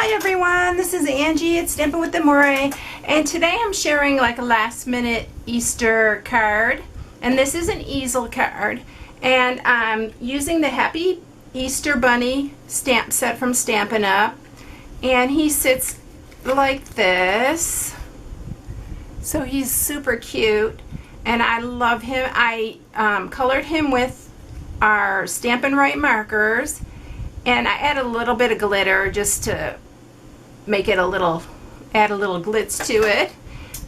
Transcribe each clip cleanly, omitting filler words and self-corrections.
Hi everyone, this is Angie at Stampin' with Amore, and today I'm sharing like a last minute Easter card, and this is an easel card, and I'm using the Happy Easter Bunny stamp set from Stampin'Up, and he sits like this, so he's super cute and I love him. I colored him with our Stampin' Right markers, and I add a little bit of glitter just to make it add a little glitz to it.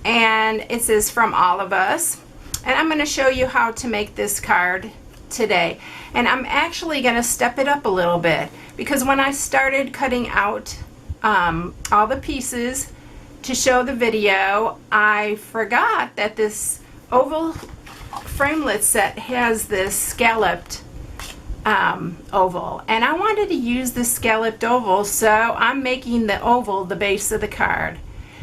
And it says from all of us. And I'm going to show you how to make this card today. And I'm actually going to step it up a little bit, because when I started cutting out all the pieces to show the video, I forgot that this oval framelit set has this scalloped oval, and I wanted to use the scalloped oval, so I'm making the oval the base of the card.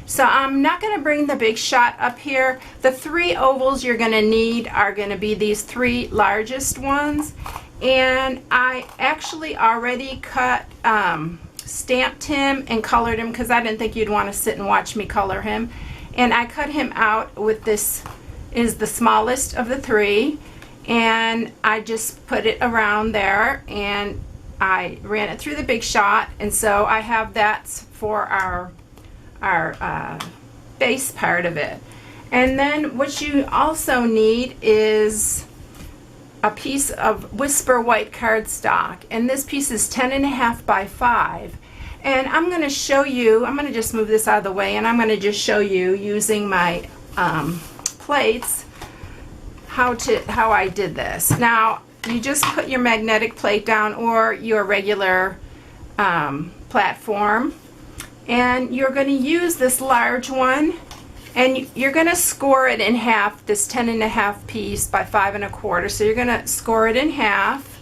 So I'm not going to bring the big shot up here. The three ovals you're going to need are going to be these three largest ones, and I actually already stamped him and colored him because I didn't think you'd want to sit and watch me color him, and I cut him out with this is the smallest of the three, and I just put it around there and I ran it through the big shot, and so I have that for our base part of it. And then what you also need is a piece of Whisper white cardstock, and this piece is 10.5 by 5, and I'm going to show you, I'm going to just move this out of the way, and I'm going to just show you using my plates how I did this. Now you just put your magnetic plate down or your regular platform, and you're going to use this large one, and you're going to score it in half, this 10.5 piece by 5 1/4. So you're going to score it in half,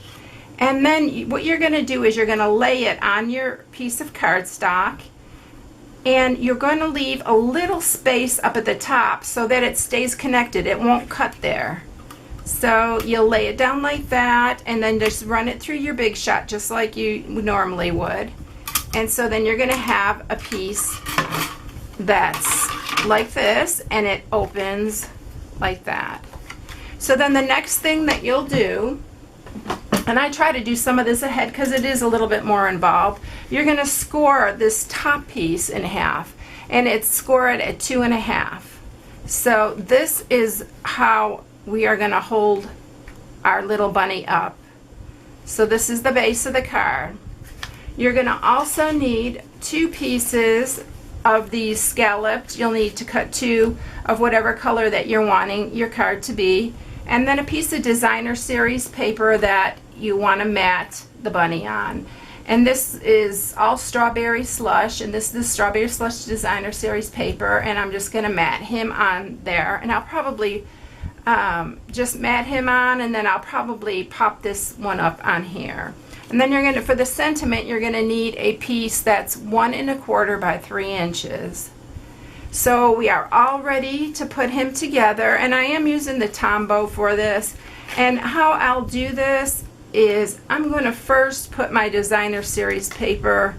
and then what you're going to do is you're going to lay it on your piece of cardstock, and you're going to leave a little space up at the top so that it stays connected. It won't cut there. So you'll lay it down like that, and then just run it through your big shot just like you normally would. And so then you're going to have a piece that's like this, and it opens like that. So then the next thing that you'll do, and I try to do some of this ahead because it is a little bit more involved, you're going to score this top piece in half, and it's scored at 2.5. So this is how we are going to hold our little bunny up. So this is the base of the card. You're going to also need 2 pieces of these scalloped. You'll need to cut 2 of whatever color that you're wanting your card to be, and then a piece of designer series paper that you want to mat the bunny on. And this is all strawberry slush, and this is the strawberry slush designer series paper, and I'm just going to mat him on there, and I'll probably just mat him on, and then I'll probably pop this one up on here. And then you're going to, for the sentiment, you're going to need a piece that's 1 1/4 by 3 inches. So we are all ready to put him together, and I am using the Tombow for this. And how I'll do this is I'm going to first put my designer series paper,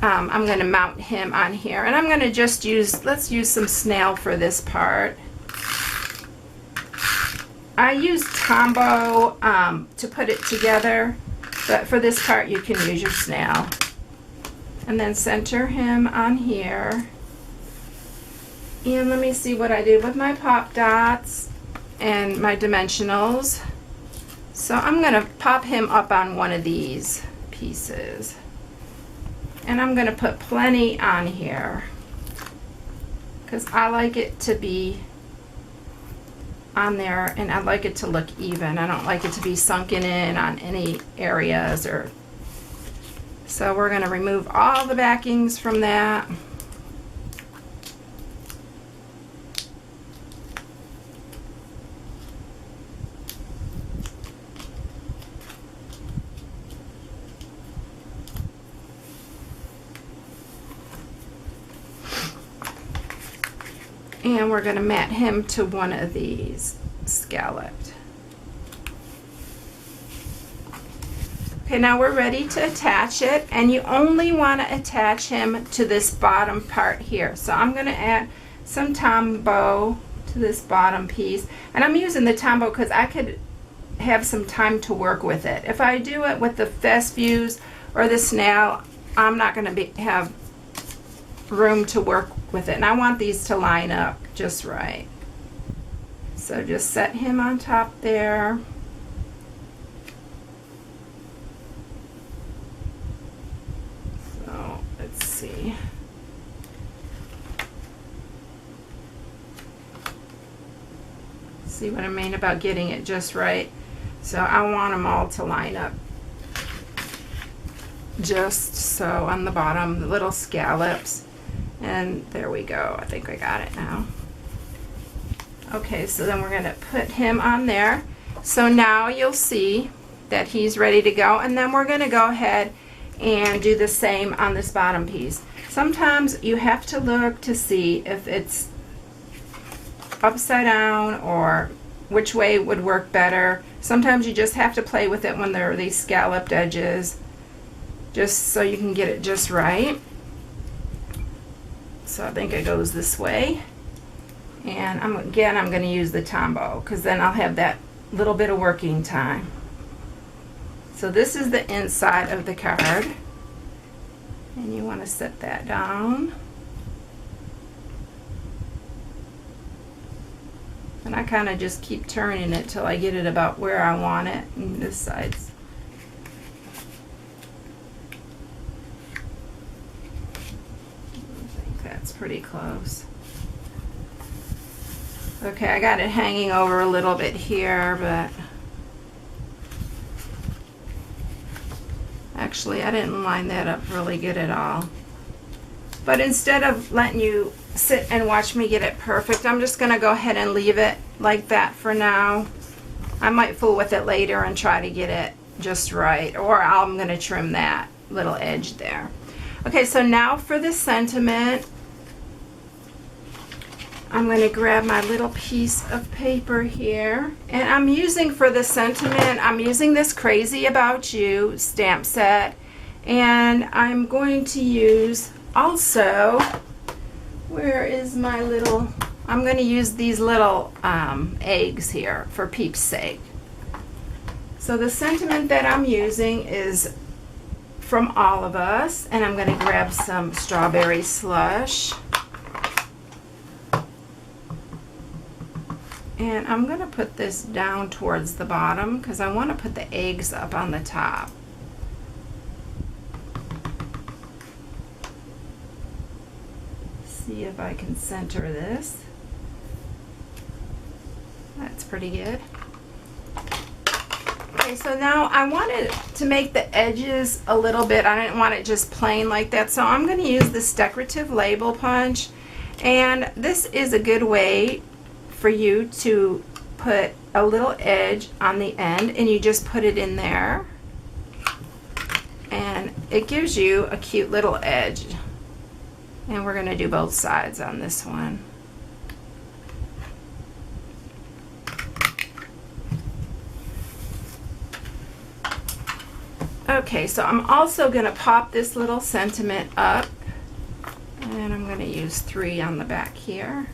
I'm going to mount him on here, and I'm going to just let's use some snail for this part. I use Tombow to put it together, but for this part you can use your snail. And then center him on here. And let me see what I did with my pop dots and my dimensionals. So I'm going to pop him up on one of these pieces, and I'm going to put plenty on here because I like it to be on there, and I like it to look even. I don't like it to be sunken in on any areas. So we're going to remove all the backings from that. And we're going to mat him to one of these scalloped. Okay, now we're ready to attach it, and you only want to attach him to this bottom part here. So I'm going to add some Tombow to this bottom piece, and I'm using the Tombow because I could have some time to work with it. If I do it with the Fast Fuse or the snail, I'm not going to have room to work with it, and I want these to line up just right. So just set him on top there. So let's see. See what I mean about getting it just right? So I want them all to line up just so on the bottom, the little scallops. And there we go. I think I got it now. Okay, so then we're going to put him on there. So now you'll see that he's ready to go, and then we're going to go ahead and do the same on this bottom piece. Sometimes you have to look to see if it's upside down or which way would work better. Sometimes you just have to play with it when there are these scalloped edges, just so you can get it just right. So I think it goes this way, and I'm going to use the Tombow because then I'll have that little bit of working time. So this is the inside of the card, and you want to set that down. And I kind of just keep turning it till I get it about where I want it, and this side's. I think that's pretty close. Okay, I got it hanging over a little bit here, but actually I didn't line that up really good at all. But instead of letting you sit and watch me get it perfect, I'm just going to go ahead and leave it like that for now. I might fool with it later and try to get it just right, or I'm going to trim that little edge there. Okay, so now for the sentiment, I'm going to grab my little piece of paper here, and I'm using for the sentiment, I'm using this Crazy About You stamp set, and I'm going to use also, where is my little, I'm going to use these little eggs here for Peep's sake. So the sentiment that I'm using is from All of Us, and I'm going to grab some strawberry slush. And I'm going to put this down towards the bottom because I want to put the eggs up on the top. See if I can center this. That's pretty good. Okay, so now I wanted to make the edges a little bit. I didn't want it just plain like that, so I'm going to use this decorative label punch, and this is a good way for you to put a little edge on the end, and you just put it in there, and it gives you a cute little edge. And we're going to do both sides on this one. Okay, so I'm also going to pop this little sentiment up, and I'm going to use 3 on the back here.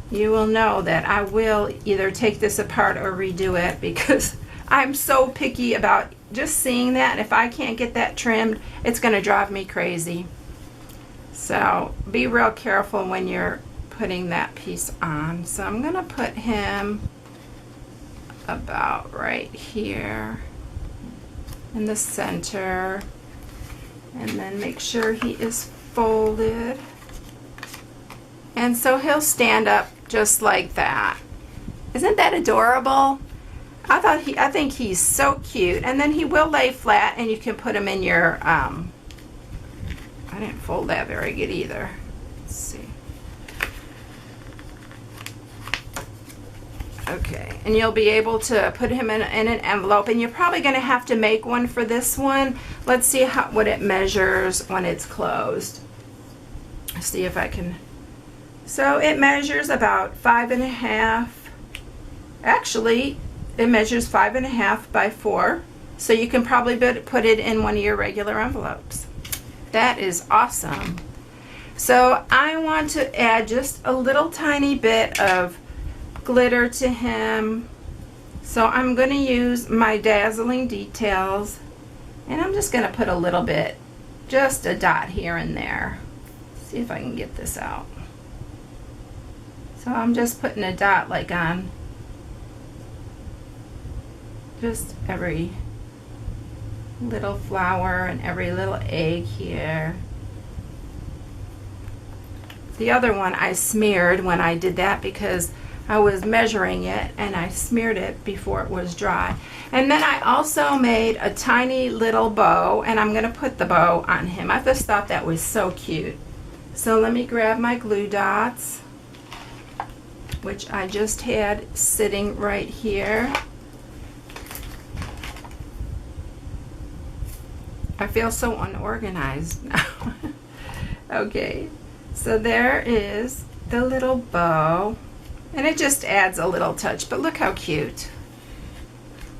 You will know that I will either take this apart or redo it because I'm so picky about just seeing that. If I can't get that trimmed, it's going to drive me crazy. So be real careful when you're putting that piece on. So I'm going to put him about right here in the center, and then make sure he is folded. And so he'll stand up just like that. Isn't that adorable? I think he's so cute. And then he will lay flat, and you can put him in your, I didn't fold that very good either. Let's see. Okay, and you'll be able to put him in an envelope, and you're probably going to have to make one for this one. Let's see what it measures when it's closed. see if I can. So it measures about 5.5. Actually, it measures 5.5 by 4. So you can probably put it in one of your regular envelopes. That is awesome. So I want to add just a little tiny bit of glitter to him. So I'm going to use my Dazzling Details, and I'm just going to put a little bit, just a dot here and there. See if I can get this out. So I'm just putting a dot like on just every little flower and every little egg here. The other one I smeared when I did that because I was measuring it, and I smeared it before it was dry. And then I also made a tiny little bow, and I'm going to put the bow on him. I just thought that was so cute. So let me grab my glue dots, which I just had sitting right here. I feel so unorganized now. Okay, so there is the little bow. And it just adds a little touch, but look how cute.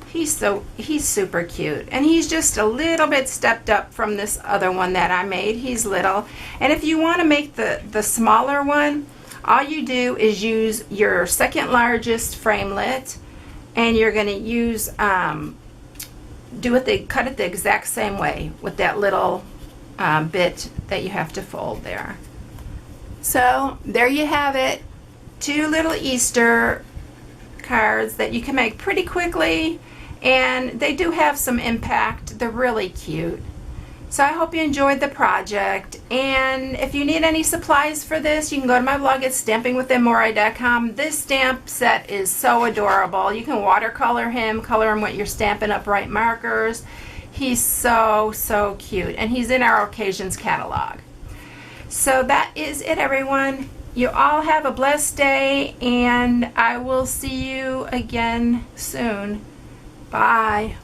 He's super cute, and he's just a little bit stepped up from this other one that I made. He's little, and if you want to make the smaller one, all you do is use your second largest framelit, and you're going to use cut it the exact same way with that little bit that you have to fold there. So there you have it. 2 little Easter cards that you can make pretty quickly, and they do have some impact. They're really cute. So I hope you enjoyed the project, and if you need any supplies for this, you can go to my blog at stampingwithmori.com. This stamp set is so adorable. You can watercolor him, color him with your Stampin' Up! Right markers. He's so cute, and he's in our Occasions catalog. So that is it, everyone. You all have a blessed day, and I will see you again soon. Bye.